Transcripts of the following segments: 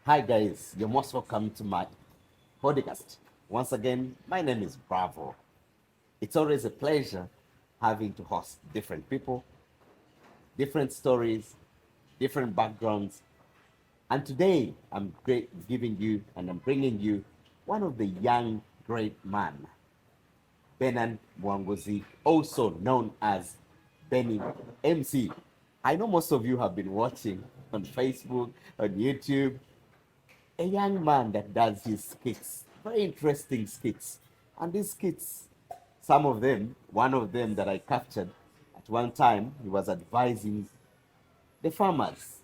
Hi guys, you're most welcome to my podcast. Once again, my name is Bravo. It's always a pleasure having to host different people, different stories, different backgrounds. And today giving you and I'm bringing you one of the young great man, Benan Mwangozi, also known as Benny MC. I know most of you have been watching on Facebook, on YouTube, a young man that does his skits, very interesting skits. And these skits, some of them, one of them that I captured at one time, he was advising the farmers.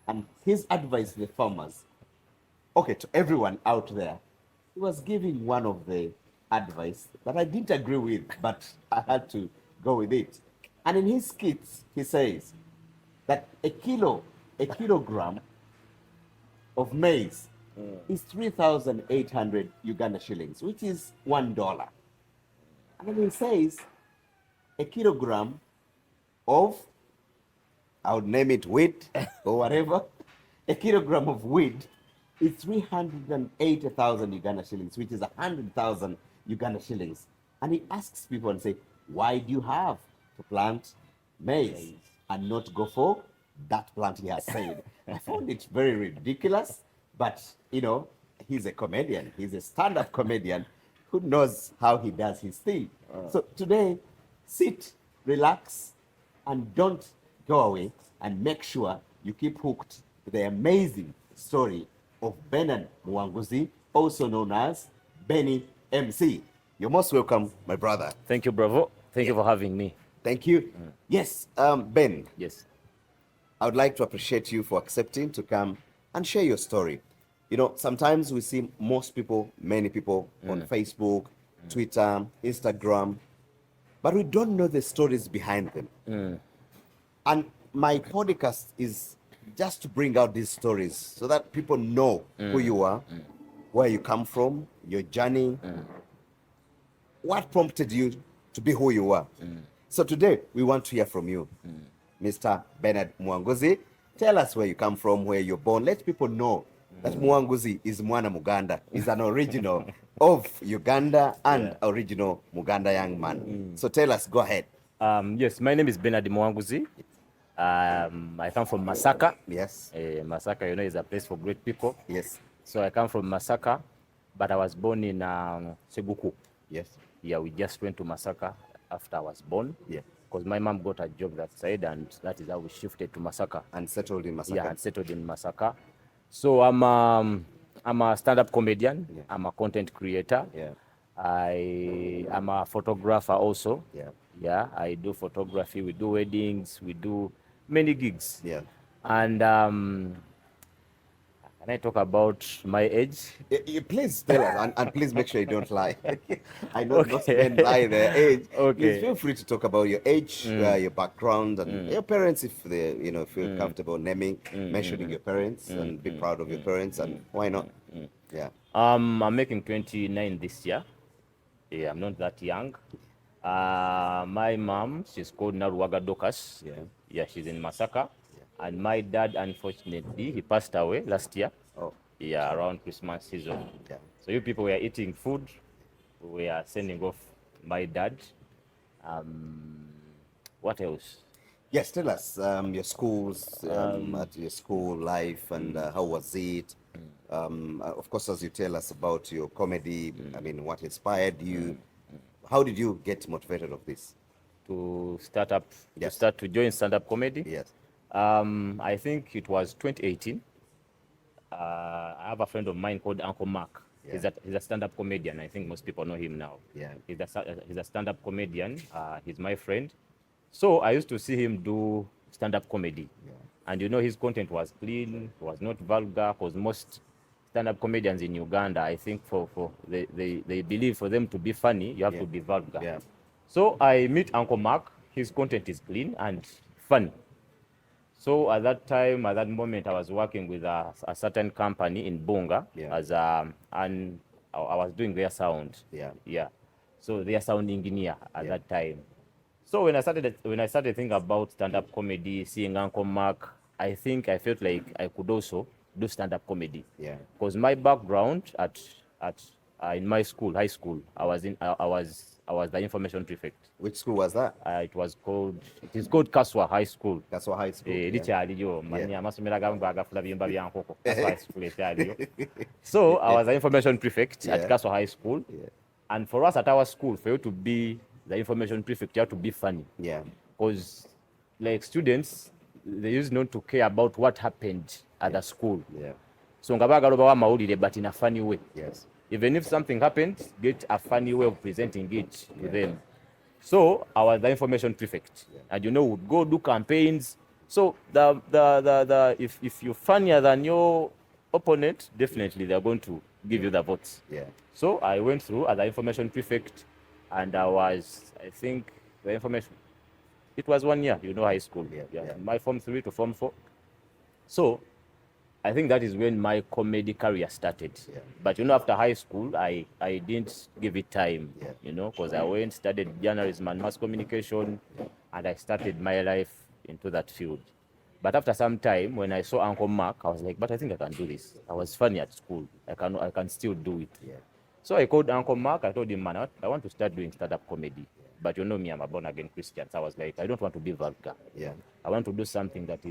And his advice to the farmers, okay, to everyone out there, he was giving one of the advice that I didn't agree with, but I had to go with it. And in his skits, he says that a kilogram of maize is 3,800 Uganda shillings, which is $1. And then he says a kilogram of, I would name it wheat or whatever, a kilogram of wheat is 380,000 Uganda shillings, which is 100,000 Uganda shillings. And he asks people and say, why do you have to plant maize and not go for that plant he has said? I found it very ridiculous, but he's a comedian. He's a stand-up comedian who knows how he does his thing. So today, sit, relax, and don't go away, and make sure you keep hooked to the amazing story of Bernard Mwanguzi, also known as Benny MC. You're most welcome, my brother. Thank you, Bravo. Thank you for having me. Thank you. Yes, Ben, Yes. I would like to appreciate you for accepting to come and share your story. Sometimes we see many people on Facebook, Twitter, Instagram, but we don't know the stories behind them. And my podcast is just to bring out these stories so that people know who you are, where you come from, your journey, what prompted you to be who you are. So today we want to hear from you, Mr. Bernard Mwanguzi. Tell us where you come from, where you're born. Let people know that Mwanguzi is Mwana Muganda, is an original of Uganda and original Muganda young man. So tell us, go ahead. Yes, my name is Bernard Mwanguzi. I come from Masaka. Yes. Masaka, is a place for great people. Yes. So I come from Masaka, but I was born in Seguku. Yes. Yeah, we just went to Masaka after I was born. Yeah. Because my mom got a job that side, and that is how we shifted to Masaka. And settled in Masaka. Yeah, and settled in Masaka. So I'm a stand-up comedian. Yeah. I'm a content creator. Yeah. I am a photographer also. Yeah. Yeah, I do photography. We do weddings. We do many gigs. Yeah. And can I talk about my age? Please tell us, and please make sure you don't lie. I know most men lie their age. Okay. Please feel free to talk about your age, your background, and your parents if they, feel comfortable naming, mentioning your parents, and be proud of your parents, and why not? Yeah. I'm making 29 this year. Yeah, I'm not that young. My mom, she's called Naruwaga Dokas. Yeah. Yeah, she's in Masaka. And my dad, unfortunately, he passed away last year. Oh. Yeah, around Christmas season. Yeah. So you people were eating food. We are sending off my dad. What else? Yes, tell us your schools, at your school life, and how was it? Of course, as you tell us about your comedy, I mean, what inspired you? How did you get motivated of this? To start up, Yes. to join stand-up comedy. Yes. I think it was 2018. I have a friend of mine called Uncle Mark. Yeah. He's a stand-up comedian. I think most people know him now. Yeah. He's a stand-up comedian. He's my friend. So I used to see him do stand-up comedy. Yeah. And his content was clean, was not vulgar, because most stand-up comedians in Uganda, I think they believe for them to be funny, you have to be vulgar. Yeah. So I meet Uncle Mark. His content is clean and funny. So at that time, at that moment, I was working with a certain company in Bunga and I was doing their sound. Yeah. Yeah. So their sound engineer at that time. So when I started thinking about stand-up comedy, seeing Uncle Mark, I think I felt like I could also do stand-up comedy. Yeah. Because my background at in my school, high school, I was the information prefect. Which school was that? It is called Kaswa High School. Kaswa High School. Likyaliyo manya amasomero agamu bagafula biyumba bya nkoko. Kaswa High School ekyaliyo. Yeah. So I was the information prefect at Kaswa High School. Yeah. And for us at our school, for you to be the information prefect, you have to be funny. Yeah. Because like students, they used not to care about what happened at the school. Yeah. So nga bagala obawa amawulire but in a funny way. Yes. Even if something happens, get a funny way of presenting it to them. So I was the information prefect, and would go do campaigns. So if you're funnier than your opponent, definitely they're going to give you the votes. Yeah. So I went through as the information prefect, and I think the information. It was 1 year, high school. Yeah. My Form 3 to Form 4. So I think that is when my comedy career started. Yeah. But after high school, I didn't give it time, because I went, studied journalism and mass communication, and I started my life into that field. But after some time, when I saw Uncle Mark, I was like, but I think I can do this. I was funny at school. I can still do it. Yeah. So I called Uncle Mark. I told him, man, I want to start doing stand-up comedy. But me, I'm a born-again Christian. So I was like, I don't want to be vulgar. Yeah. I want to do something that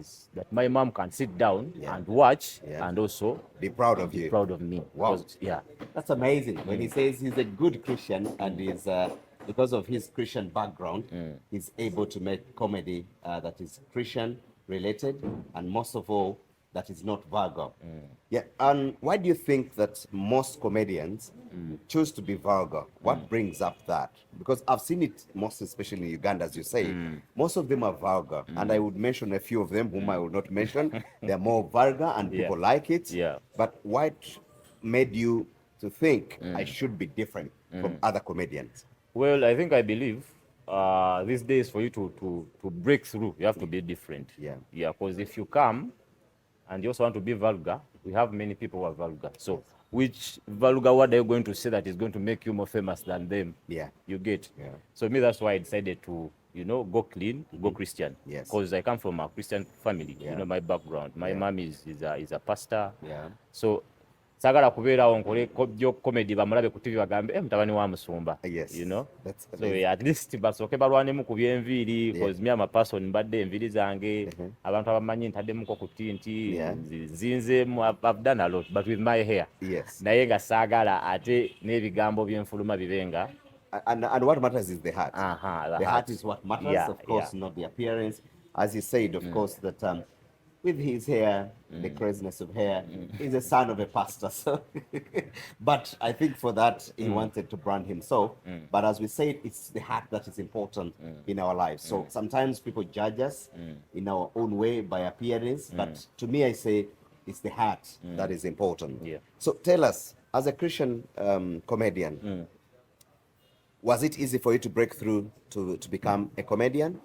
my mom can sit down and watch and also be proud of you. Proud of me. Wow. Yeah. That's amazing. When he says he's a good Christian and he's because of his Christian background, he's able to make comedy that is Christian related and most of all that is not vulgar. Yeah. And why do you think that most comedians choose to be vulgar? What brings up that? Because I've seen it most especially in Uganda, as you say. Most of them are vulgar. And I would mention a few of them whom I will not mention. They're more vulgar and people like it. Yeah. But what made you to think I should be different from other comedians? Well, I believe these days for you to break through, you have to be different. Yeah. Yeah, because if you come and you also want to be vulgar, we have many people who are vulgar. So which vulgar word are you going to say that is going to make you more famous than them? Yeah. You get? Yeah. So me, that's why I decided to, go clean, go Christian. Yes. Because I come from a Christian family. Yeah. My background. My mom is a pastor. Yeah. So sagala kubeerawo nkole comedy bamulabe ku TV bagambe mutabani wa musumba. Yes. That's so at least basooke balwanemu ku byenviiri because me am a person mbadde enviiri zange abantu abamanyi ntaddemuko ku tinti zinzeemu. I've done a lot but with my hair. Yes. Naye nga saagala ate n'ebigambo by'enfuluma bibenga. And what matters is the heart. The heart is what matters, of course, not the appearance. As you said, of course, that with his hair, the craziness of hair, he's a son of a pastor. So, but I think for that, he wanted to brand himself. But as we said, it's the heart that is important in our lives. So sometimes people judge us in our own way by appearance. But to me, I say it's the heart that is important. Yeah. So tell us, as a Christian comedian, was it easy for you to break through to become a comedian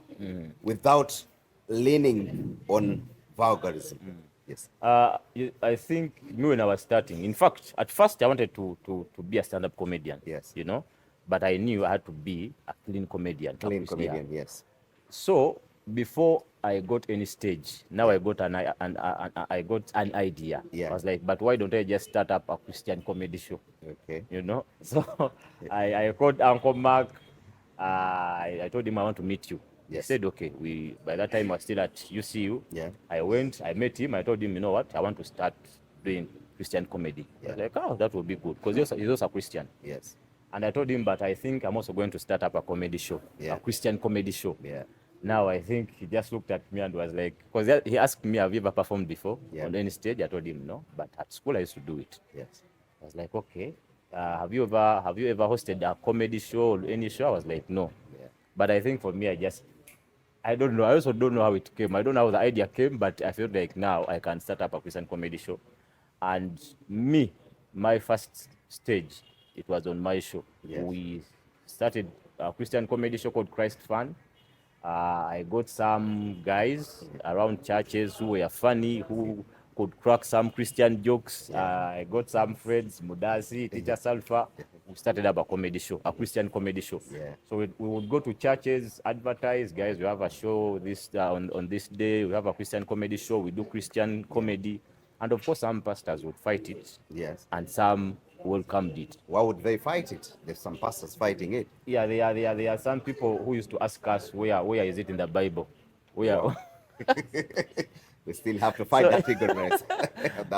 without leaning on vulgarism? Yes. I think me when I was starting, in fact, at first I wanted to be a stand-up comedian. Yes. But I knew I had to be a clean comedian. Clean comedian, yes. So before I got any stage, now I got I got an idea. Yeah. I was like, but why don't I just start up a Christian comedy show? Okay. So I called Uncle Mark. I told him I want to meet you. Yes. He said, okay. By that time I was still at UCU. Yeah. I went, I met him. I told him, you know what? I want to start doing Christian comedy. Yeah. I was like, oh, that would be good because he's also a Christian. Yes. And I told him, but I think I'm also going to start up a comedy show, a Christian comedy show. Yeah. Now I think he just looked at me and was like, because he asked me, have you ever performed before on any stage? I told him no, but at school I used to do it. Yes. I was like, okay. Have you ever hosted a comedy show or any show? I was like, no. Yeah. But I think for me, I don't know. I also don't know how it came. I don't know how the idea came, but I feel like now I can start up a Christian comedy show. And my first stage, it was on my show. Yes. We started a Christian comedy show called Christ Fun. I got some guys around churches who were funny, who could crack some Christian jokes. I got some friends, Mudasi, Teacher Salfa. We started up a comedy show, a Christian comedy show. Yeah. So we would go to churches, advertise, guys, we have a show on this day. We have a Christian comedy show. We do Christian comedy. And of course, some pastors would fight it. Yes. And some welcomed it. Why would they fight it? There's some pastors fighting it. Yeah, there are some people who used to ask us where is it in the Bible? Where Wow. We still have to fight that ignorance.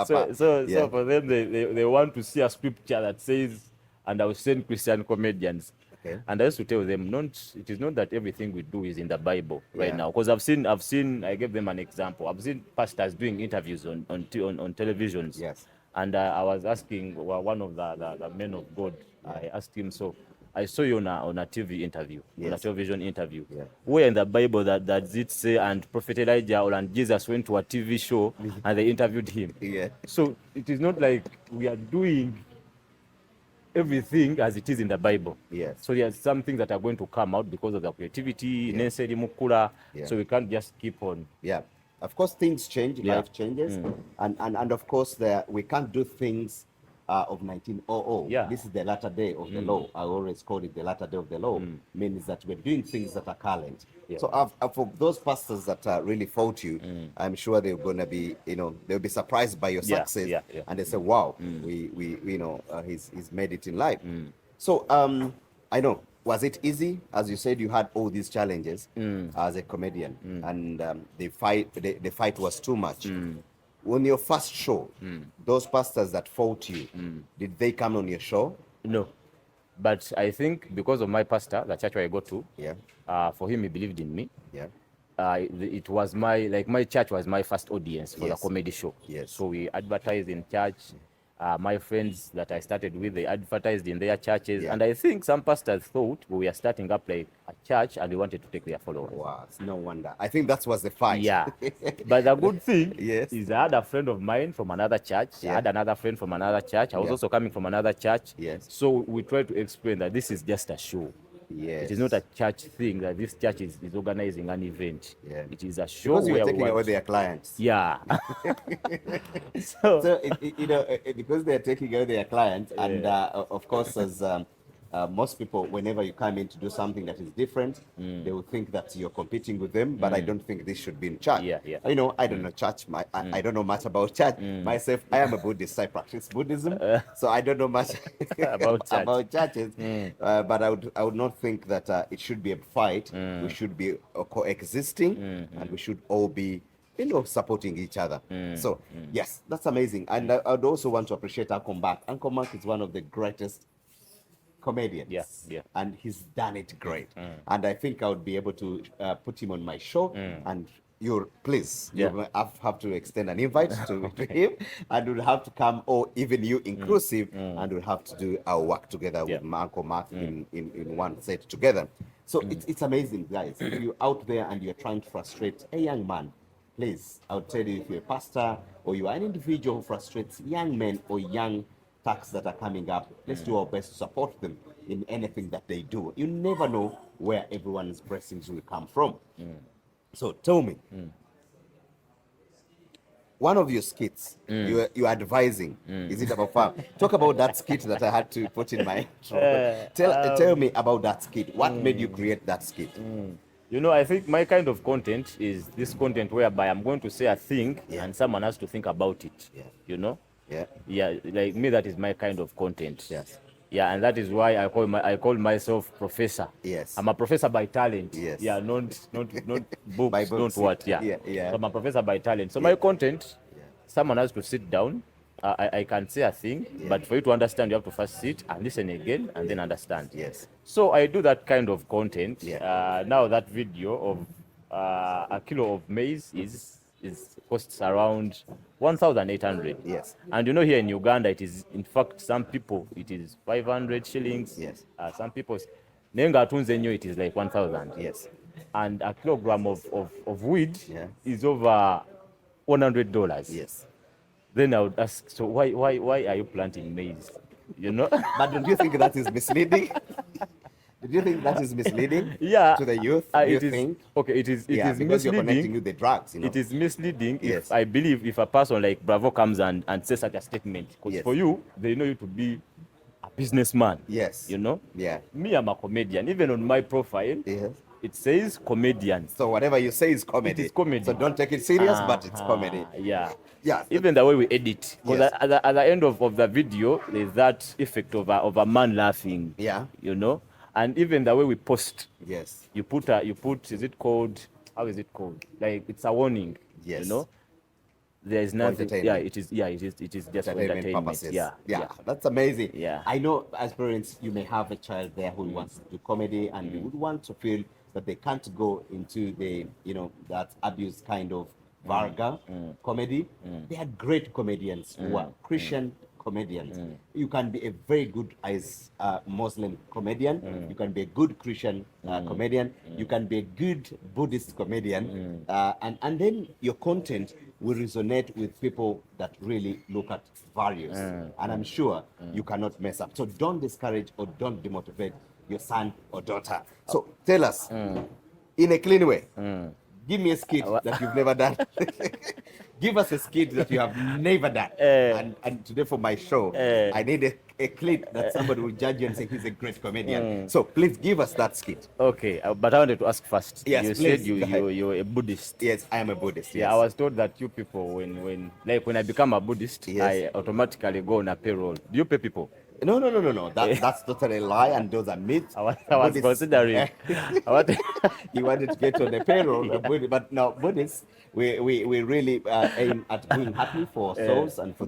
So for them, they want to see a scripture that says, and I will send Christian comedians. Okay. And I used to tell them, it is not that everything we do is in the Bible right Yeah. now. Because I've seen, I gave them an example. I've seen pastors doing interviews on televisions. Yes. And I was asking one of the men of God, I asked him, so I saw you on a TV interview, on a Yes. television interview. Yeah. Where in the Bible that it say, and Prophet Elijah and Jesus went to a TV show and they interviewed him. Yeah. So it is not like we are doing everything as it is in the Bible. Yes. So there are some things that are going to come out because of the creativity, Yeah. necessary mukula. Yeah. So we can't just keep on. Yeah. Of course, things change, Yeah. life changes. And of course, we can't do things of 1900. Yeah. This is the latter day of the law. I always call it the latter day of the law. Means that we're doing things that are current. Yeah. So for those pastors that really fault you, I'm sure they're going to be, they'll be surprised by your Yeah, success. yeah. And they say, wow, we he's made it in life. So I know, was it easy? As you said, you had all these challenges as a comedian, and the fight was too much. On your first show, those pastors that fought you, did they come on your show? No. But I think because of my pastor, the church where I go to, Yeah, for him, he believed in me. yeah, It was my church was my first audience for Yes. the comedy show. Yes. So we advertised in church. My friends that I started with, they advertised in their churches. Yeah. And I think some pastors thought we were starting up like a church and we wanted to take their followers. wow, it's no wonder. I think that was the fight. Yeah. But the good thing Yes. is I had a friend of mine from another church. Yeah. I had another friend from another church. I was Yeah. also coming from another church. Yes. So we tried to explain that this is just a show. Yes. It is not a church thing, that this church is organizing an event. Yeah. It is a show Because you were where we taking want- away their clients. Yeah. so, So because they're taking away their clients, and of course, as most people, whenever you come in to do something that is different, they will think that you're competing with them. But I don't think this should be in church. Yeah, yeah. I don't know church. I don't know much about church myself. I am a Buddhist. I practice Buddhism, so I don't know much About church. about churches. But I would not think that it should be a fight. We should be coexisting, and we should all be supporting each other. So yes, that's amazing. And I would also want to appreciate Uncle Mark. Uncle Mark is one of the greatest comedians. Yeah, yeah. And he's done it great. And I think I would be able to put him on my show. And you Yeah. have to extend an invite to him, and we'll have to come, or even you inclusive, and we'll have to do our work together with my Uncle Mark in one set together. So it's amazing, guys. If you're out there and you're trying to frustrate a young man, please, I would tell you, if you're a pastor or you are an individual who frustrates young men or young tax that are coming up, let's do our best to support them in anything that they do. You never know where everyone's blessings will come from. So tell me, one of your skits, you're advising, is it about farm? Talk about that skit that I had to put in my intro. Tell me about that skit. What made you create that skit? I think my kind of content is this content whereby I'm going to say a thing and someone has to think about it. Yeah. Yeah. Yeah, like me, that is my kind of content. Yes. Yeah, and that is why I call myself professor. Yes. I'm a professor by talent. Yes. Yeah, not books, By books. not what. Yeah. Yeah. So I'm a professor by talent. So my content, someone has to sit down. I can say a thing, but for you to understand, you have to first sit and listen again and then understand. Yes. So I do that kind of content. Yeah. Now that video of a kilo of maize costs around 1,800. Yes. And here in Uganda, it is, in fact, some people, it is 500 shillings. Yes. Some people, Nenga Tunzenyo, it is like 1,000. Yes. And a kilogram of wheat is over $100. Yes. Then I would ask, so why are you planting maize? But don't you think that is misleading? Do you think that is misleading Yeah. to the youth? Do you think? Okay, it is Because you're connecting misleading. with the drugs. It is misleading Yes. I believe if a person like Bravo comes and says such a statement. Because Yes. for you, they know you to be a businessman. Yes. You know? Yeah. Me, I'm a comedian. Even on my profile, Yes. It says comedian. So whatever you say is comedy. It is comedy. So don't take it serious, but it's comedy. Yeah. Yeah. Even the way we edit. Because Yes. at the end of the video, there's that effect of a man laughing. Yeah. You know? And even the way we post. Yes. You put, is it called, how is it called? Like, it's a warning. Yes. You know? There is nothing. Yeah, it is just for entertainment. Purposes. Yeah. That's amazing. Yeah. I know as parents, you may have a child there who wants to do comedy and you would want to feel that they can't go into the, that abuse kind of vulgar comedy. They are great comedians who are Christian comedians. You can be a very good as a Muslim comedian. You can be a good Christian comedian. You can be a good Buddhist comedian. And then your content will resonate with people that really look at values. And I'm sure you cannot mess up. So don't discourage or don't demotivate your son or daughter. So tell us, in a clean way, give me a skit that you've never done. Give us a skit that you have never done. And today for my show, I need a clip that somebody will judge you and say he's a great comedian. So please give us that skit. Okay, but I wanted to ask first. Yes, you please. said you're a Buddhist. Yes, I am a Buddhist. Yeah, Yes. I was told that you people, when I become a Buddhist, Yes. I automatically go on a payroll. Do you pay people? No. That's totally a lie, and those are myths. I was Buddhists- considering. You wanted to get on the payroll, but no, Buddhists, we really aim at being happy for ourselves and for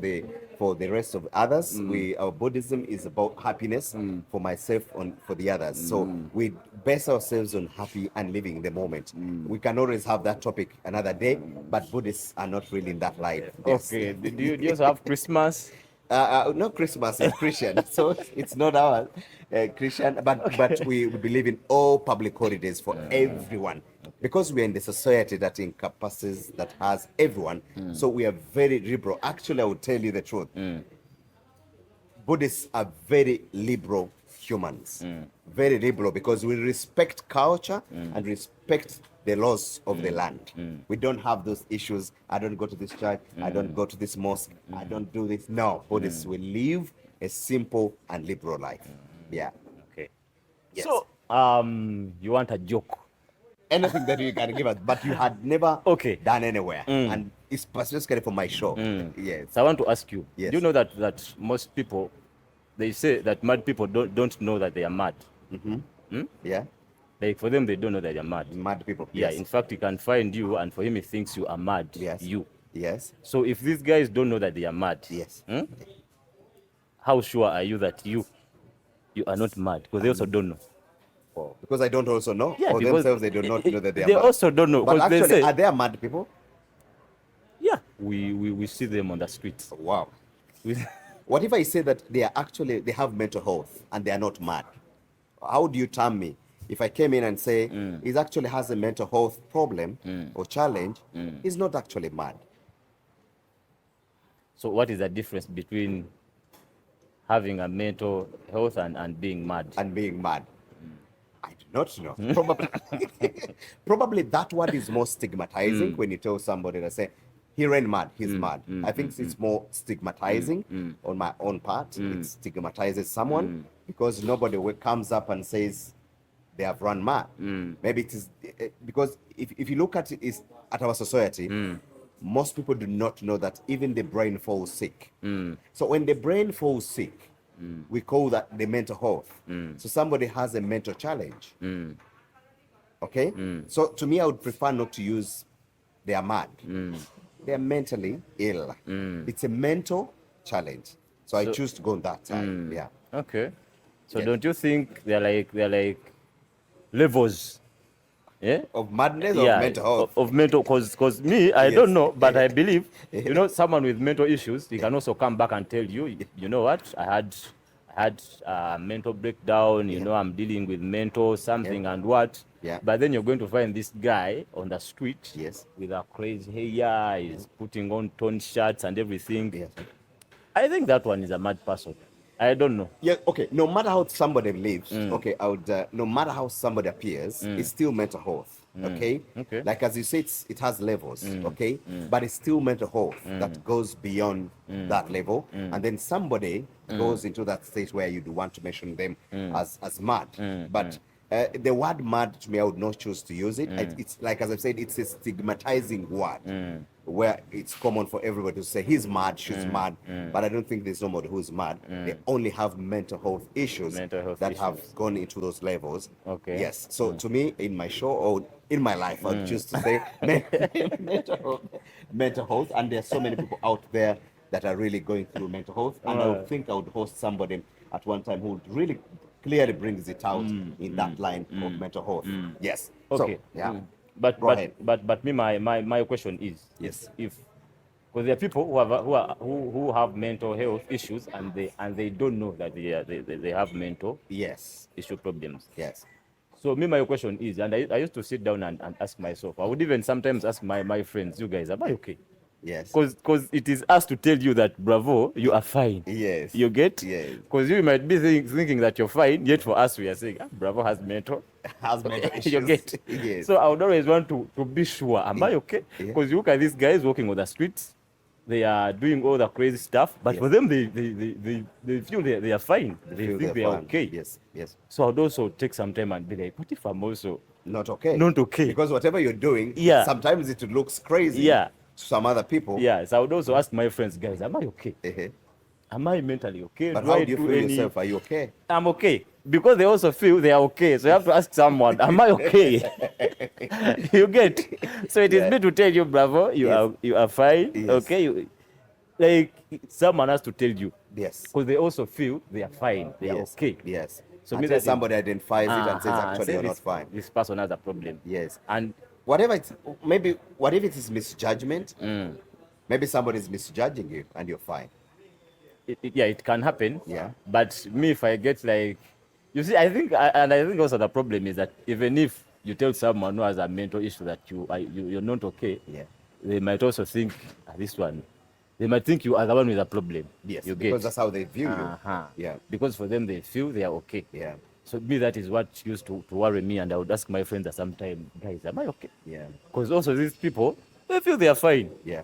the rest of others. Our Buddhism is about happiness for myself and for the others. So we base ourselves on happy and living the moment. We can always have that topic another day, but Buddhists are not really in that line. Yes. Okay, do you also have Christmas? No, Christmas is Christian, so it's not our Christian, but we believe in all public holidays for everyone, because we are in the society that encompasses, that has everyone. So we are very liberal. Actually, I will tell you the truth. Buddhists are very liberal humans, very liberal, because we respect culture and respect the laws of the land. We don't have those issues. I don't go to this church. I don't go to this mosque. I don't do this. No, Buddhists will live a simple and liberal life. Yeah. Okay. Yes. So, you want a joke? Anything that you can give us, but you had never done anywhere, and it's specifically for my show. Yes. So I want to ask you. Yes. Do you know that most people, they say that mad people don't know that they are mad? Yeah. Like for them, they don't know that they're mad. Mad people. Yeah. Yes. In fact, he can find you, and for him, he thinks you are mad. Yes. You. Yes. So if these guys don't know that they are mad, Yes. how sure are you that you are not mad? Because they also don't know. Oh, because I don't also know. Yeah, For because themselves, they do not know that they are they mad. also don't know. But 'cause they actually, say, are there mad people? yeah, we see them on the streets. Wow. We- What if I say that they have mental health and they are not mad? How do you term me? If I came in and say he actually has a mental health problem or challenge, he's not actually mad. So what is the difference between having a mental health and being mad? And being mad. I do not know. Probably that word is more stigmatizing when you tell somebody to say, he ran mad, he's mad. I think it's more stigmatizing on my own part. It stigmatizes someone because nobody comes up and says they have run mad. Maybe it is because if you look at it is at our society, most people do not know that even the brain falls sick. So when the brain falls sick, we call that the mental health. So somebody has a mental challenge. Okay? So to me, I would prefer not to use they are mad. They are mentally ill. It's a mental challenge. So I choose to go on that side. Yeah. Okay. So Yeah. don't you think they're like levels? Yeah. Of madness or mental health? Of mental, because me, I Yes. don't know, but I believe, someone with mental issues, he can also come back and tell you, you know what, I had a mental breakdown, I'm dealing with mental something and what. Yeah. But then you're going to find this guy on the street Yes. with a crazy hair, he's putting on torn shirts and everything. Yes. I think that one is a mad person. I don't know. Yeah, okay. No matter how somebody lives, okay, I would. No matter how somebody appears, it's still mental health. Okay. Okay. Like as you say, it has levels. Okay. But it's still mental health that goes beyond that level, and then somebody goes into that stage where you do want to mention them as mad. But The word mad, to me, I would not choose to use it. It's like, as I've said, it's a stigmatizing word where it's common for everybody to say he's mad, she's mad, but I don't think there's somebody who's mad. They only have mental health issues have gone into those levels. Okay. Yes. So to me, in my show or in my life, I'd choose to say mental health. And there's so many people out there that are really going through mental health. And I would think I would host somebody at one time who would really clearly brings it out in that line of mental health. Yes. Okay. So, yeah. But me, my question is, Yes. if because there are people who have mental health issues and they don't know that they have mental issue problems. Yes. So me, my question is, and I used to sit down and ask myself, I would even sometimes ask my friends, you guys, am I okay? Yes. Because it is us to tell you that, bravo, you are fine. Yes. You get? Yes. Because you might be thinking that you're fine, yet for us we are saying, bravo has mental. Has mental issues. You get? Yes. So I would always want to be sure, am I okay? Because you look at these guys walking on the streets, they are doing all the crazy stuff, but for them they feel they are fine. They think they are okay. Yes. Yes. So I'd also take some time and be like, what if I'm also not okay? Not okay. Because whatever you're doing, sometimes it looks crazy. Yeah. Some other people. Yes, I would also ask my friends, guys, am I okay? Am I mentally okay? But how do you feel yourself? Are you okay? I'm okay. Because they also feel they are okay. So you have to ask someone, am I okay? You get? So it is me to tell you, bravo, you are fine. Yes. Okay? Like someone has to tell you. Yes. Because they also feel they are fine. They are okay. Yes. So until somebody identifies it and says, actually, you're not fine. This person has a problem. Yes. And whatever it's, what if it is misjudgment? Maybe somebody is misjudging you and you're fine. It can happen. Yeah. But me, if I get like, you see, I think also the problem is that even if you tell someone who has a mental issue that you're not okay, they might also think this one. They might think you are the one with a problem. Yes. Because that's how they view you. Yeah. Because for them they feel they are okay. Yeah. So me, that is what used to worry me, and I would ask my friends at some time, guys, am I okay? Yeah. Because also these people, they feel they are fine. Yeah.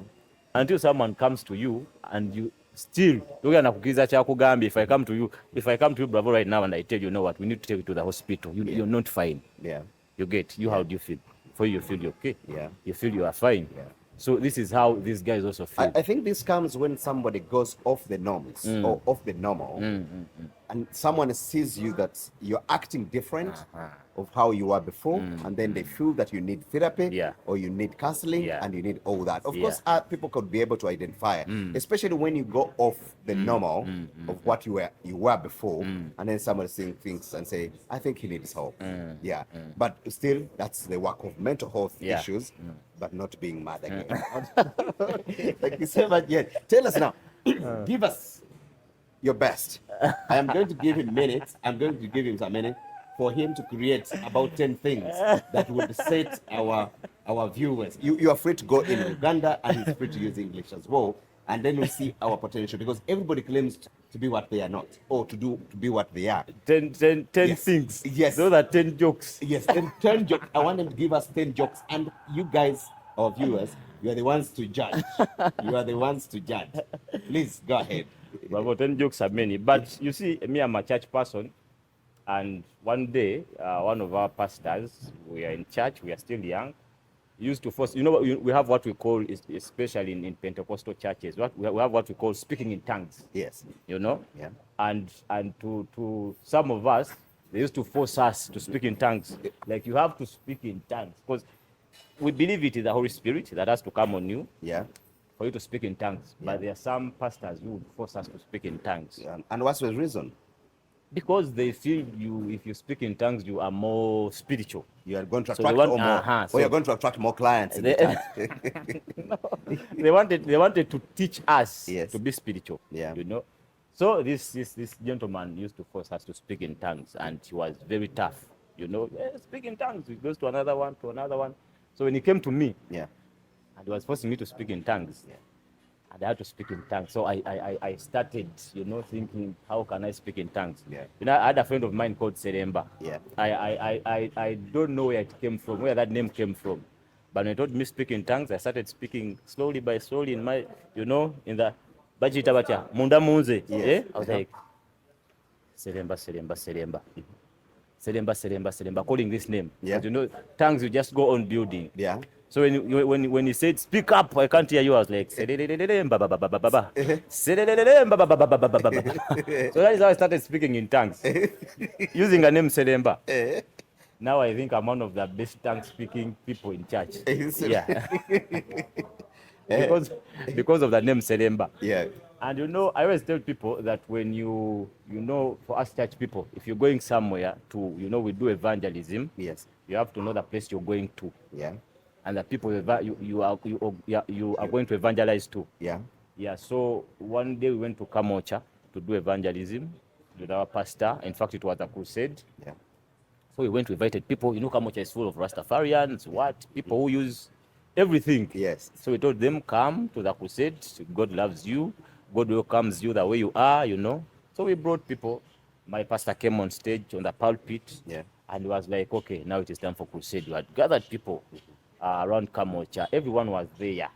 Until someone comes to you and you still, if I come to you, bravo, right now, and I tell you, know what, we need to take you to the hospital. You're not fine. Yeah. You get? How do you feel? For you feel you're okay. Yeah. You feel you are fine. Yeah. So this is how these guys also feel. I think this comes when somebody goes off the norms or off the normal, and someone sees you that you're acting different of how you were before, and then they feel that you need therapy or you need counseling and you need all that. Of course, people could be able to identify it, especially when you go off the normal of what you were before, and then somebody seeing things and say, I think he needs help. Yeah. But still, that's the work of mental health issues, but not being mad again. Thank you so much. Tell us now. Give us your best. I am going to give him minutes. I'm going to give him some minutes for him to create about 10 things that would set our viewers. You are free to go in Uganda, and he's free to use English as well. And then we'll see our potential, because everybody claims to be what they are not, or to be what they are. 10 things. Yes. Those are 10 jokes. Yes, 10 jokes. I want them to give us 10 jokes. And you guys, our viewers, you are the ones to judge. You are the ones to judge. Please, go ahead. About 10 jokes are many. But you see, me, I'm a church person. And one day, one of our pastors, we are in church, we are still young, used to force, we have what we call, especially in Pentecostal churches, we have what we call speaking in tongues. Yes. Yeah. And to some of us, they used to force us to speak in tongues. Like, you have to speak in tongues, because we believe it is the Holy Spirit that has to come on you. Yeah. For you to speak in tongues. But there are some pastors who would force us to speak in tongues. Yeah. And what's the reason? Because they feel if you speak in tongues, you are more spiritual. You are going to attract you're going to attract more clients in the church. No, they wanted to teach us to be spiritual. Yeah. So this gentleman used to force us to speak in tongues, and he was very tough. Speak in tongues. He goes to another one, to another one. So when he came to me, and he was forcing me to speak in tongues, and I had to speak in tongues. So I started, thinking, how can I speak in tongues? I had a friend of mine called Seremba. I don't know where it came from, where that name came from. But when he told me speak in tongues, I started speaking slowly by slowly in my, in the Bajita Bacha, Munda Munze. I was like, Seremba. Selemba, calling this name. Yeah. But you know, tongues you just go on building. Yeah. So when he said speak up, I can't hear you. I was like Selelelelem, ba ba ba ba ba ba. Selelelelem, ba ba ba ba ba ba ba ba. So that is how I started speaking in tongues, using the name Selemba. Now I think I'm one of the best tongue speaking people in church. Yeah. because of the name Selemba. Yeah. And you know, I always tell people that when you know, for us church people, if you're going somewhere to, you know, we do evangelism. Yes. You have to know the place you're going to. Yeah. And the people you are going to evangelize to. Yeah. Yeah. So one day we went to Kamocha to do evangelism with our pastor. In fact, it was a crusade. Yeah. So we went to invited people. You know, Kamocha is full of Rastafarians, people who use everything. Yes. So we told them, come to the crusade. God loves you. God welcomes you the way you are, you know. So we brought people. My pastor came on stage on the pulpit. Yeah. And was like, okay, now it is time for crusade. We had gathered people around Kamocha. Everyone was there. Yeah.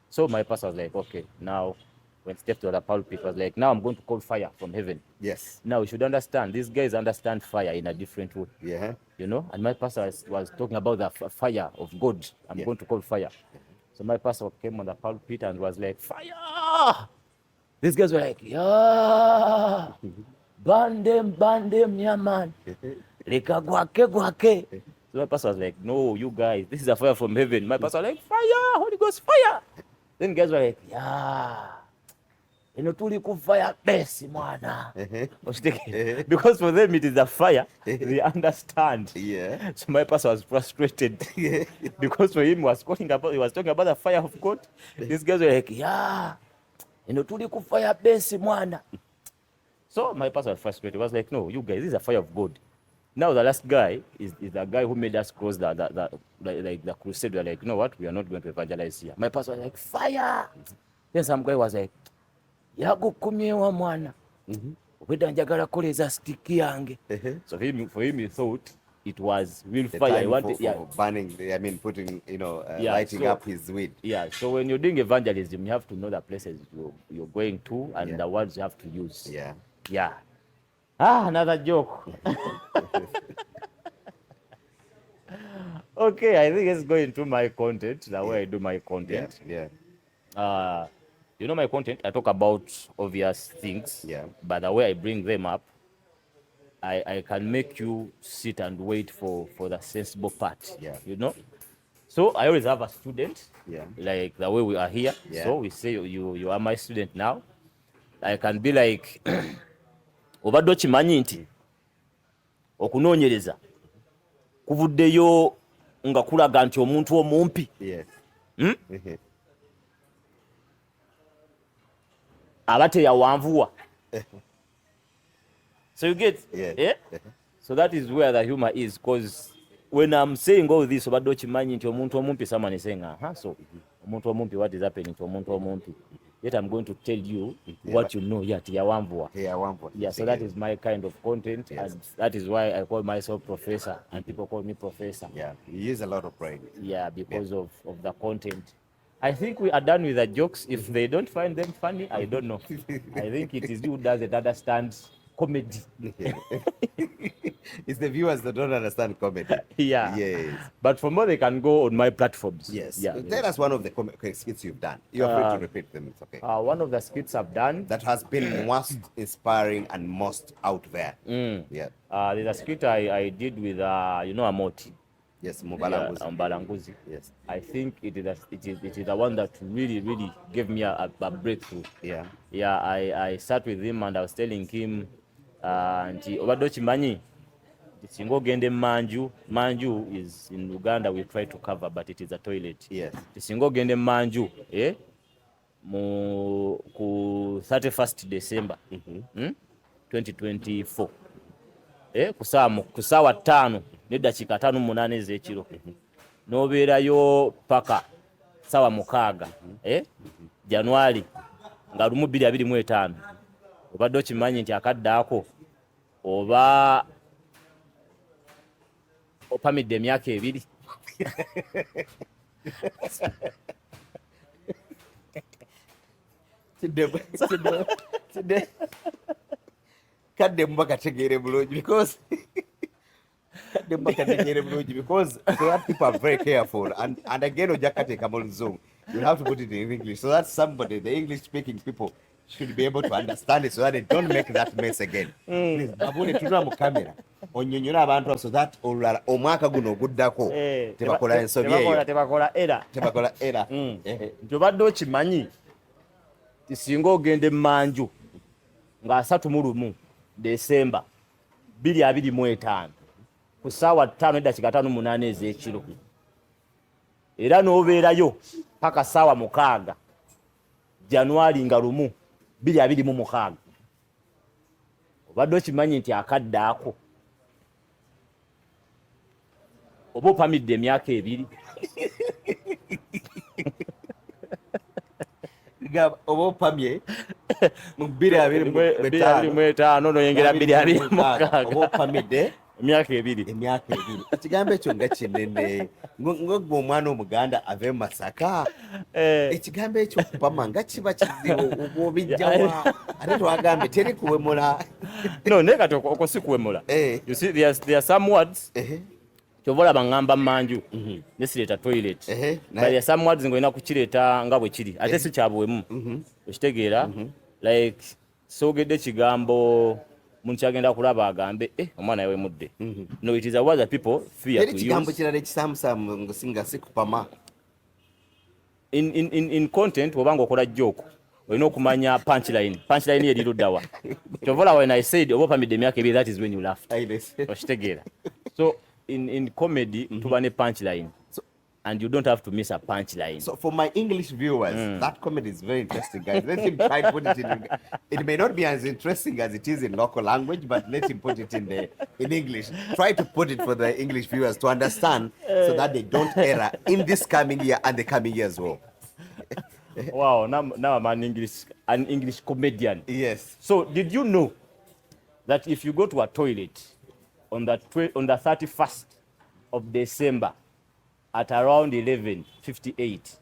So my pastor was like, okay, now when stepped to the pulpit, was like, now I'm going to call fire from heaven. Yes. Now you should understand, these guys understand fire in a different way. Yeah. You know, and my pastor was talking about the fire of God. I'm going to call fire. So my pastor came on the pulpit and was like, fire! These guys were like, yeah, burn them, yeah, man. Leka gwake. So my pastor was like, no, you guys, this is a fire from heaven. My pastor was like, fire, Holy Ghost, fire. Then guys were like, yeah. You know, tuli ku fire besi mwana. Because for them it is a fire. They understand. Yeah. So my pastor was frustrated. Because for him he was talking about the fire of God. These guys were like, yeah. You know, tuli ku fire besi mwana. So my pastor was frustrated. He was like, no, you guys, this is a fire of God. Now the last guy is the guy who made us cross the crusade. We are like, you know what? We are not going to evangelize here. My pastor was like, fire. Then some guy was like, yagukumyewa mwana. Weda njagala koleza stick yange. So for him he thought it was real The fire. time wanted, for burning, I mean, putting, you know, Yeah, lighting so- up his weed. Yeah, so when you're doing evangelism, you have to know the places you're going to and Yeah. the words you have to use. Yeah. Yeah. Another joke. Okay, I think let's go into my content, the way I do my Yeah. content. Yeah. You know my content, I talk about obvious things, Yeah. but the way I bring them up, I can make you sit and wait for the sensible part. Yeah. You know? So I always have a student, Yeah. like the way we are here. Yeah. So we say you are my student now. I can be like, obadde okimanyi nti okunoonyereza kuvuddeyo nga kulaga nti omuntu omumpi Yes. aba teyawanvuwa. So you get? Yeah. So that is where the humor is, because when I'm saying all this obadde okimanyi nti omuntu omumpi, someone is saying, so omuntu omumpi, what is happening to omuntu omumpi? Yet I'm going to tell you what you know. Yeah, tiyawanvuwa. Yeah, one point. Yeah, so that is my kind of content, Yes. and that is why I call myself professor, and people call me professor. Yeah. You use a lot of brain. Yeah, because of the content. I think we are done with the jokes. If they don't find them funny, I don't know. I think it is you who doesn't understand comedy. It's the viewers that don't understand comedy. Yeah. Yes. But for more, they can go on my platforms. Yes. Yeah. Tell us one of the skits you've done. You're free to repeat them. It's okay. One of the skits I've done. That has been most inspiring and most out there. Yeah. There's a skit I did with Amoti. Yes. Mubalanguzi. Mbalanguzi. Yes. I think it is the one that really gave me a breakthrough. Yeah. Yeah, I sat with him and I was telling him, nti obadde okimanyi singa ogenda Manju is in Uganda, we try to cover, but it is a toilet. Yes. Singa ogenda Manju ku 31st December 2024 ku saawa 5 n'eddakiika 5:08 ez'ekiro n'obeerayo paka saawa 6 January nga 2025, obadde okimanyi nti akadde ako oba opamidde emyaka 2. Kadde mba kategeere bulungi because because so that people are very careful, and again ojakate kamoluzungu, you'll have to put it in English so that somebody, the English speaking people, should be able to understand it so that they don't make that mess again. Please, babule tutula mu camera onyonyola abantu so that olala omwaka guno oguddako tebakola ensobi eyo, tebakola era tobadde okimanyi tisinga ogenda emmanju nga 31 Desemba 2025 ku ssaawa 5:58 ez'ekiro era n'obeerayo paka ssaawa 6 Januari nga 1 2026 obadde okimanyi nti akadde ako oba opamidde emyaka 2 oba opamye mu 2025 noyongera 2026 oba opamidde emyaka 2 ekigambo ekyo nga kinene ng'ogwe omwana omuganda ave mu Masaka ekigambo ekyo okupama nga kiba kizibu obijjawa ate twagambye teri kuwemula no naye kati okwo si kuwemula. You see there are some words kyova olaba ngamba mmanju nesireeta toilet but there are some words ng'olina kukireeta nga bwe kiri ate si kyabuwemu okitegeera like soogedde ekigambo muntu kyagenda kulaba agambe omwana yawemudde. No, it is a word that people fear to use. Ekigambo kirala ekisaamusaamu nga si kupama in content oba ng'okola joke olina okumanya punchline yeriruddawa kyova olaba when I said oba opamidde emyaka 2 that is when you laughed okitegeera. So in comedy tuba ne punchline and you don't have to miss a punchline. So for my English viewers, that comedy is very interesting, guys. Let him try to put it in. It may not be as interesting as it is in local language, but let him put it in English. Try to put it for the English viewers to understand so that they don't err in this coming year and the coming year as well. Wow, now I'm an English comedian. Yes. So did you know that if you go to a toilet on the 31st of December at around 11:58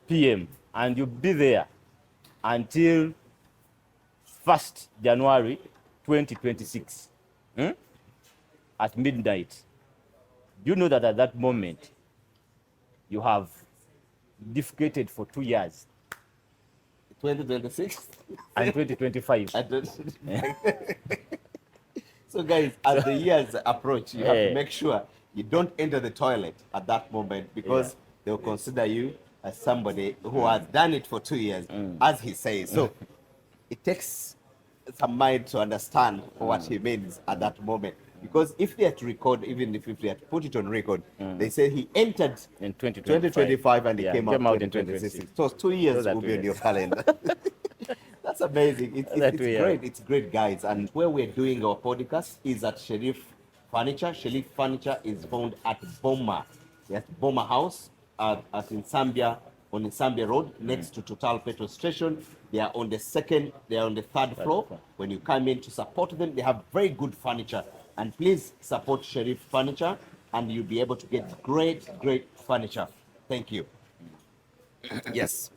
p.m. and you be there until 1st January 2026 at midnight, you know that at that moment you have defecated for 2 years 2026 and 2025. So guys, as the years approach, you have to make sure you don't enter the toilet at that moment because they'll consider you as somebody who has done it for 2 years, as he says. So it takes some mind to understand what he means at that moment. Because if they had to record, even if they had to put it on record, they say he entered in 2025 and he came out in 2026. So 2 years will be on your calendar. That's amazing. It's great. It's great, guys. And where we're doing our podcast is at Sherif Furniture. Sherif Furniture is found at Boma. Yes, Boma House in Zambia, on the Zambia Road, next to Total Petrol Station. They are on the 3rd floor. When you come in to support them, they have very good furniture. And please support Sherif Furniture, and you'll be able to get great furniture. Thank you. Yes.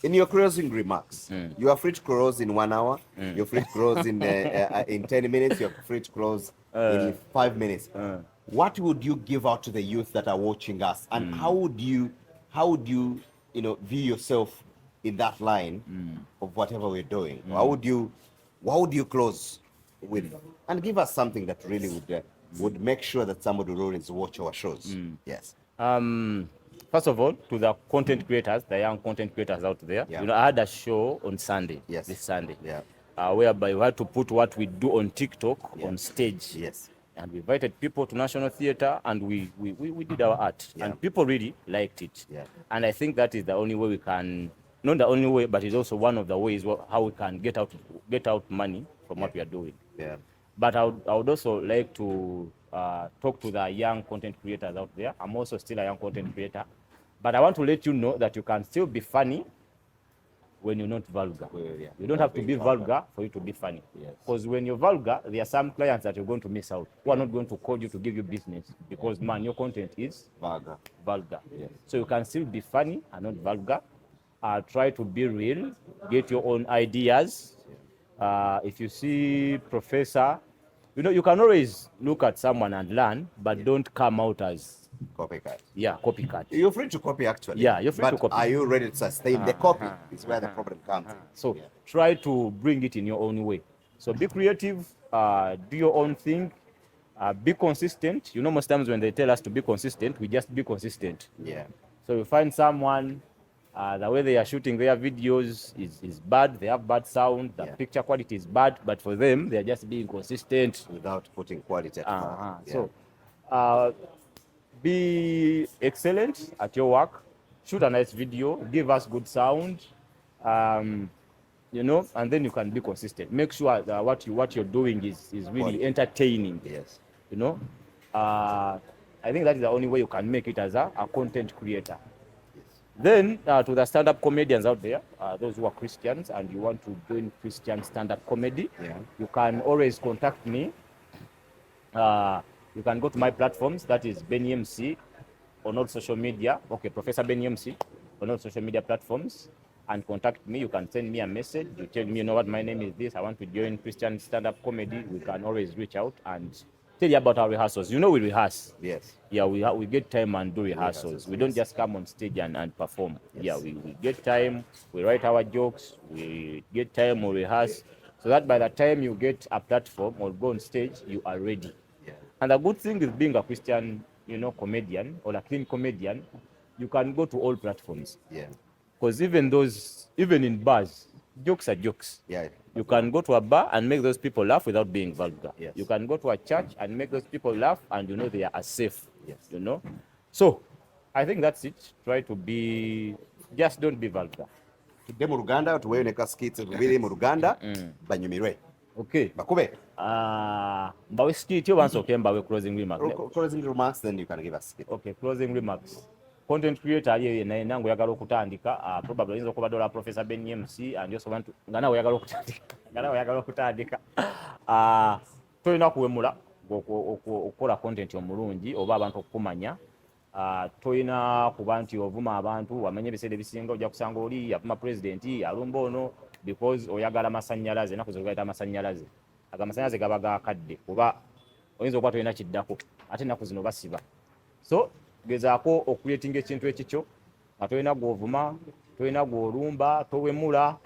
In your closing remarks, you are free to close in 1 hour. You're free to close in 10 minutes. You're free to close in 5 minutes. What would you give out to the youth that are watching us, and how would you view yourself in that line of whatever we're doing? What would you close with, and give us something that really would make sure that somebody will always watch our shows? Yes. First of all, to the content creators, the young content creators out there, I had a show on Sunday, this Sunday, whereby we had to put what we do on TikTok on stage. Yes. And we invited people to National Theatre, and we did our art, and people really liked it. And I think that is the only way we can, not the only way, but it's also one of the ways how we can get out money from what we are doing. But I would also like to talk to the young content creators out there. I'm also still a young content creator, but I want to let you know that you can still be funny when you're not vulgar. You don't have to be vulgar for you to be funny. Because when you're vulgar, there are some clients that you're going to miss out, who are not going to call you to give you business because, man, your content is vulgar. So you can still be funny and not vulgar. Try to be real. Get your own ideas. If you see Professor You know, you can always look at someone and learn, but don't come out as Copycat. copycat. You're free to copy actually. Yeah, you're free to copy. Are you ready to sustain the copy? Is where the problem comes in. So try to bring it in your own way. So be creative, do your own thing, be consistent. You know, most times when they tell us to be consistent, we just be consistent. Yeah. So you find someone, the way they are shooting their videos is bad. They have bad sound. The picture quality is bad. But for them, they are just being consistent. Without putting quality at all. So be excellent at your work. Shoot a nice video. Give us good sound. You know, and then you can be consistent. Make sure that what you're doing is really entertaining. Yes. You know, I think that is the only way you can make it as a content creator. Yes. Then to the stand-up comedians out there, those who are Christians and you want to join Christian stand-up comedy, you can always contact me. You can go to my platforms, that is Benny MC on all social media. Okay, Professor Benny MC on all social media platforms, and contact me. You can send me a message. You tell me, you know what, my name is this. I want to join Christian stand-up comedy. We can always reach out and tell you about our rehearsals. You know, we rehearse. Yes. Yeah, we get time and do rehearsals. We don't just come on stage and perform. Yes. Yeah, we get time. We write our jokes. We get time. We rehearse, so that by the time you get a platform or go on stage, you are ready. Yeah. And the good thing is being a Christian, you know, comedian or a clean comedian, you can go to all platforms. Yeah. Because even in bars, jokes are jokes. Yeah. You can go to a bar and make those people laugh without being vulgar. Yes. You can go to a church and make those people laugh, and you know they are safe. Yes. You know. So, I think that's it. Try to be, just don't be vulgar. Tudde mu Uganda tuweeyoneka skits bibiri mu Uganda banyumirwe. Okay. Bakube. Mbawe skit yo bansooke mbawe closing remarks. Closing remarks, then you can give us skit. Okay, closing remarks. Content creator ye naye nangu oyagala okutandika, probably oyinza okuba dola Professor Benny MC and also want to nga nawe oyagala okutandika. Tolina kuwemula okukola content omulungi oba abantu okukumanya. Tolina kuba nti ovuma abantu wamanya ebiseera ebisinga ojja kusanga oli avuma president alumba ono because oyagala masannyalaze. Enaku zo gaita masannyalaze. Amasannyalaze gaba gakadde kuba oyinza okuba tolina kiddako ate enaku zino basiba. So gezaako okuyetinga ekintu ekikyo nga tolina gw'ovuma, tolina gw'olumba, towemula.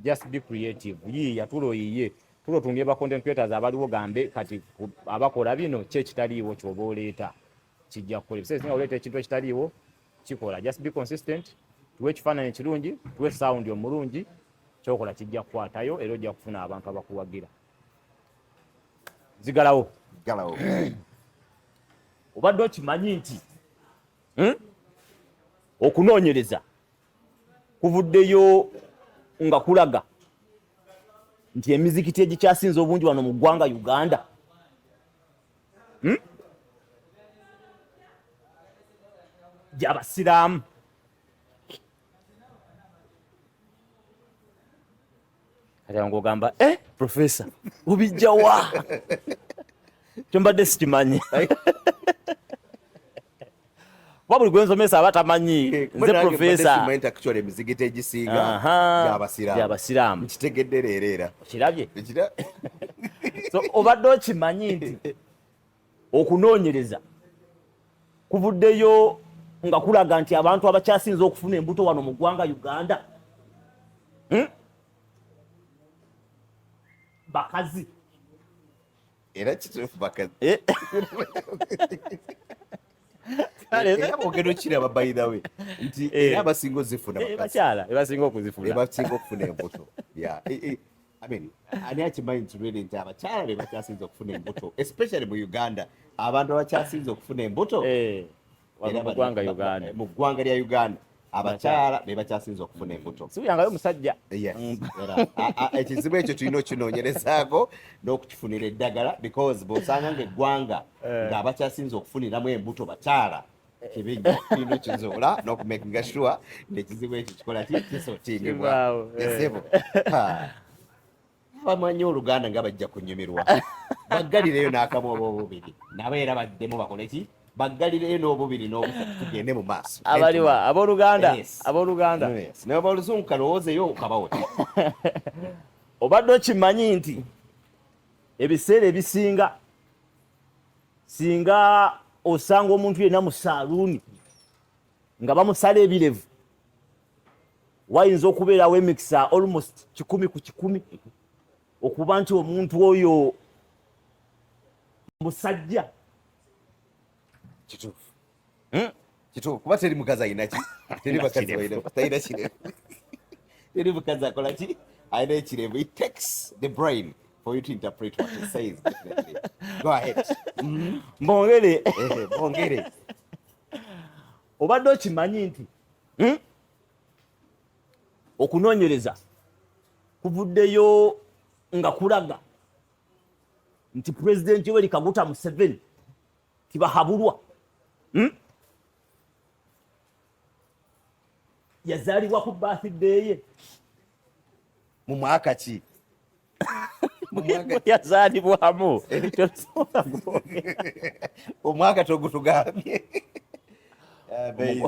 Just be creative. Yiiya tulo yiye tulo tungye ba content creators abaliwo gambe kati abakola bino kye kitaliiwo ky'oba oleeta kijja kukola. Ebiseera ebisinga oleeta ekintu ekitaliiwo kikola. Just be consistent. Tuwe ekifaananyi kirungi, tuwe sound omulungi, kyokola kijja kukwatayo era ojja kufuna abantu abakuwagira. Zigalawo. Obadde okimanyi nti okunoonyereza kuvuddeyo nga kulaga nti emizikiti egikyasinze obungi wano mu ggwanga Uganda gy'Abasiraamu. Kati ng'ogamba Professor obijja wa? Kyembadde sikimanyi. Wabuli gwensomesa abatamanyi nze Professor simanyi actually emizikiti egisinga gy'Abasiraamu. Nkitegedde leero era. Kirabye? So obadde okimanyi nti okunoonyereza kuvuddeyo nga kulaga nti abantu abakyasinze okufuna embuto wano mu ggwanga Uganda bakazi. Era kituufu bakazi. Era ogenda kiraba by the way nti era abasinga ozifuna bakazi. Basinga okuzifuna. Basinga okufuna embuto. Yeah. I mean, ani akimanyi nti really nti abakyala be bakyasinze okufuna embuto, especially mu Uganda. Abantu abakyasinze okufuna embuto mu ggwanga lya Uganda abakyala be bakyasinze okufuna embuto. Sibuyangayo musajja. Yes. Ekizibu ekyo tulina okinoonyerezaako n'okukifunira eddagala because bw'osanga ng'eggwanga ng'abakyasinze okufuniramu embuto bakyala kibijja tulina okizuula n'okumakinga sure n'ekizibu ekyo kikola kisotingibwa. Esebo abamanyi Oluganda nga bajja kunyumirwa baggalireyo n'akamu oba obubiri nabo era baddemu bakole ki baggalireyo n'obubiri n'obusatu tugende mu maaso. Abaliwa abooluganda. Naye abaluzungu kalowoozeyo okabawo. Obadde okimanyi nti ebiseera ebisinga singa osanga omuntu yenna mu saaluuni nga bamusala ebirevu wayinza okubeerawo emikisa almost 100 ku 100 okuba nti omuntu oyo musajja. Kituufu. Kituufu kuba teri mukazi ayina ki? Teri bakazi bayina tayina kirevu. Teri mukazi akola ki? Ayina ekirevu. It takes the brain for you to interpret what he says. Definitely. Go ahead. Bongere. Bongere. Obadde okimanyi nti okunoonyereza kuvuddeyo nga kulaga nti Pulezidenti Yoweri Kaguta Museveni tibahabulwa yazaalibwa ku birthday ye mu mwaka ki? yazaalibwamu omwaka togutugambye. Amazing.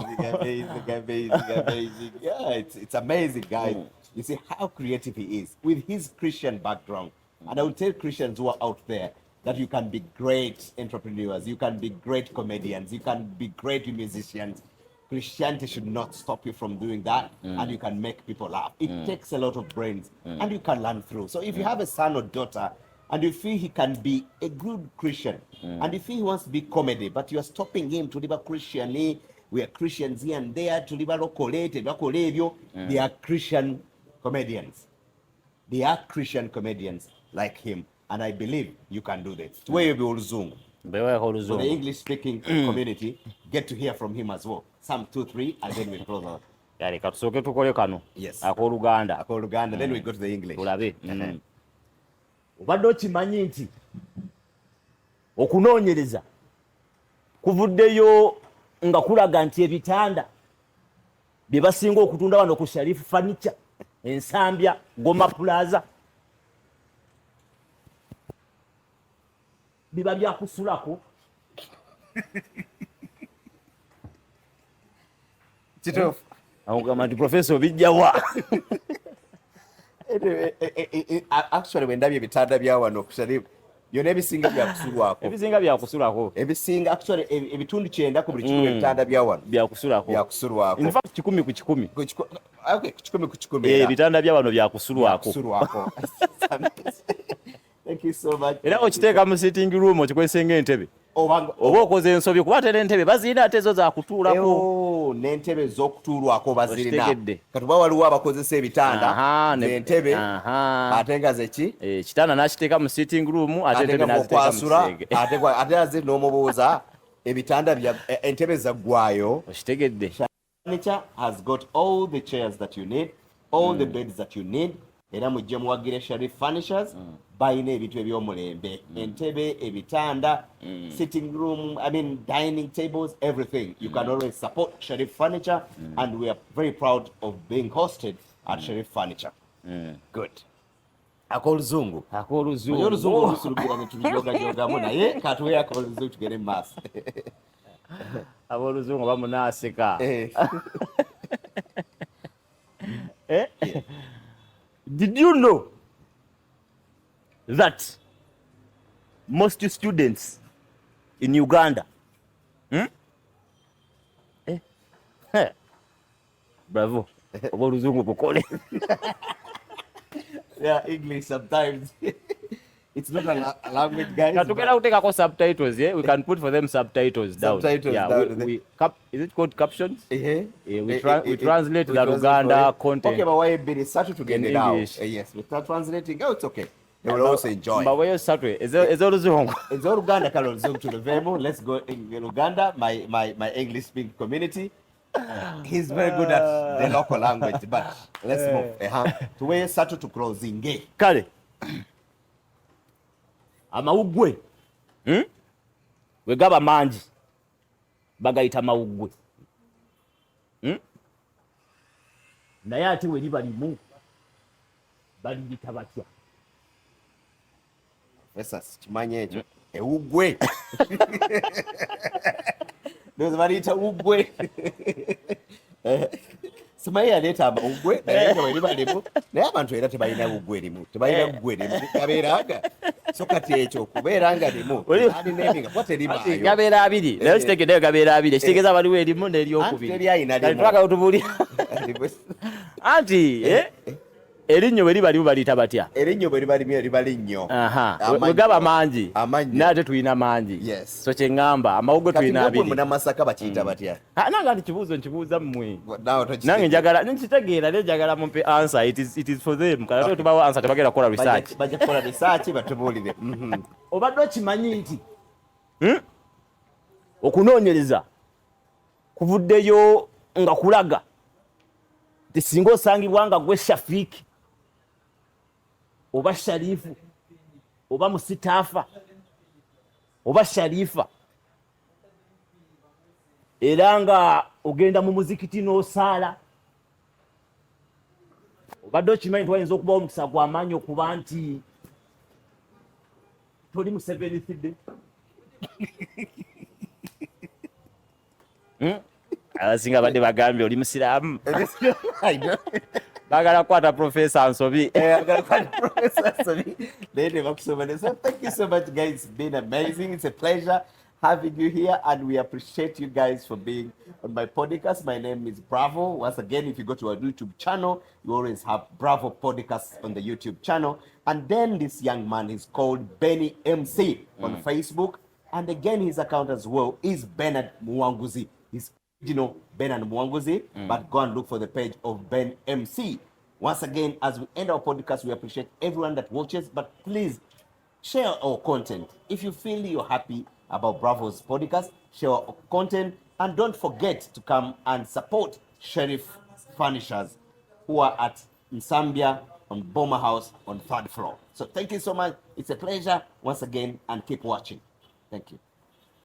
Yeah, it's amazing, guys. You see how creative he is with his Christian background. And I will tell Christians who are out there that you can be great entrepreneurs, you can be great comedians, you can be great musicians. Christianity should not stop you from doing that, and you can make people laugh. It takes a lot of brains, and you can learn through. So if you have a son or daughter, and you feel he can be a good Christian, and you feel he wants to be comedy, but you are stopping him to live Christianly, we are Christians here and there, to live they are Christian comedians. They are Christian comedians like him, and I believe you can do this. For the English-speaking community, get to hear from him as well. Some 2, 3, and then we close out. Yes. Uganda. Then we go to the English. Obadde okimanyi nti okunoonyereza kuvuddeyo nga kulaga nti ebitanda bye basinga okutunda wano ku Sharifu Furniture Ensambya Goma Plaza biba byakusulako. Kituufu. Agamba nti Professor bijjawa. Actually when ndabye ebitanda bya wano ku Sharifu byonna ebisinga byakusulwako. Ebisinga actually ebitundu 9 ku buli 10 ebitanda bya wano byakusulwako. In fact 10 ku 10. Okay, 10 ku 10. Ebitanda bya wano byakusulwako. Thank you so much. Era okiteeka mu sitting room okikwese ng'entebe. Oba okoze ensobi kuba tera entebe bazirina ate zo za kutuulako. N'entebe ez'okutuulwako bazirina. Katuba waliwo abakozesa ebitanda n'entebe ate nga zeki ekitanda n'akiteeka mu sitting room ate entebe n'aziteeka mu kisenge. Ate aze n'omubuuza ebitanda bya entebe zaggwayo. Okitegedde. Furniture has got all the chairs that you need, all the beds that you need. Era mujje muwagire Sharif Furnitures bayina ebintu ebyomulembe, entebe, ebitanda, sitting room, dining tables, everything. You can always support Sharif Furniture, and we are very proud of being hosted at Sharif Furniture. Good. Akoluzungu. Oluzungu olusulubira ne tubijogajogamu naye katuwe akoluzungu tugere mu maaso. Aboluzungu bamunaaseka. Did you know that most students in Uganda bravo Aboluzungu bukole. Yeah, English sometimes. It's not a language, guys. Katugera kutekako subtitles, yeah? We can put for them subtitles down. Is it called captions? We translate the Uganda content. Okay, but why be started to get it out? Yes, we start translating. Oh, it's okay. They will also enjoy. But where you start with? Is it Oluzungu? It's all Uganda. Kalozungu to the Vemo. Let's go in Uganda. My English speaking community. He's very good at the local language, but let's move. To where you start to closing. Kale. Amawugwe we gaba mangi bagayita mawugwe naye ate we libalimu baliyita batya? Kimanye ekyo ewugwe ndoza baliyita wugwe simanyi yaleeta amawuggwe naye nga bwe balimu naye abantu era tebalina buggwe limu tebalina buggwe limu gabeeranga so kati ekyo okubeera nga limu alinenga kuba terimaayo gabeera abiri naye kitegedeyo gabeera abiri ekitegeeza waliwo erimu n'eryokubiri otubulira anti erinnyo bwe liba limu baliyita batya erinnyo bwe liba linnyo bwe gaba mangi naate tulina mangi so kyeŋŋamba amawuggwe tulina abiri munamasaka bakiyita batya nange anti kibuuzo nkibuuza mmwe nange njagala nkitegeera naye njagala mumpe answer it is for them kala tubawo answer tebagenda kukola research bajja kukola research batubuulire obadde okimanyi nti okunoonyereza kuvuddeyo nga kulaga nti singa osangibwa nga gwe Shafiiki oba Sharifu oba Musitaafa oba Sharifa era nga ogenda mu muzikiti n'osaala obadde okimanyi nti wayinza okubawo omukisa gw'amaanyi okuba nti toli mu seventhday abasinga badde bagambye oli musiraamu bagala kukwata Professor Nsobi so thank you so much guys, it's been amazing, it's a pleasure having you here and we appreciate you guys for being on my podcast. My name is Bravo. Once again, if you go to our YouTube channel, you always have Bravo Podcast on the YouTube channel. And then this young man is called Benny MC on Facebook, and again his account as well is Bernard Mwanguzi. He's Bernard Mwanguzi, but go and look for the page of Ben MC. Once again, as we end our podcast, we appreciate everyone that watches, but please share our content. If you feel you're happy about Bravo's podcast, share our content, and don't forget to come and support Sheriff Furnishers, who are at Nsambia on Boma House on 3rd floor. So thank you so much. It's a pleasure once again, and keep watching. Thank you.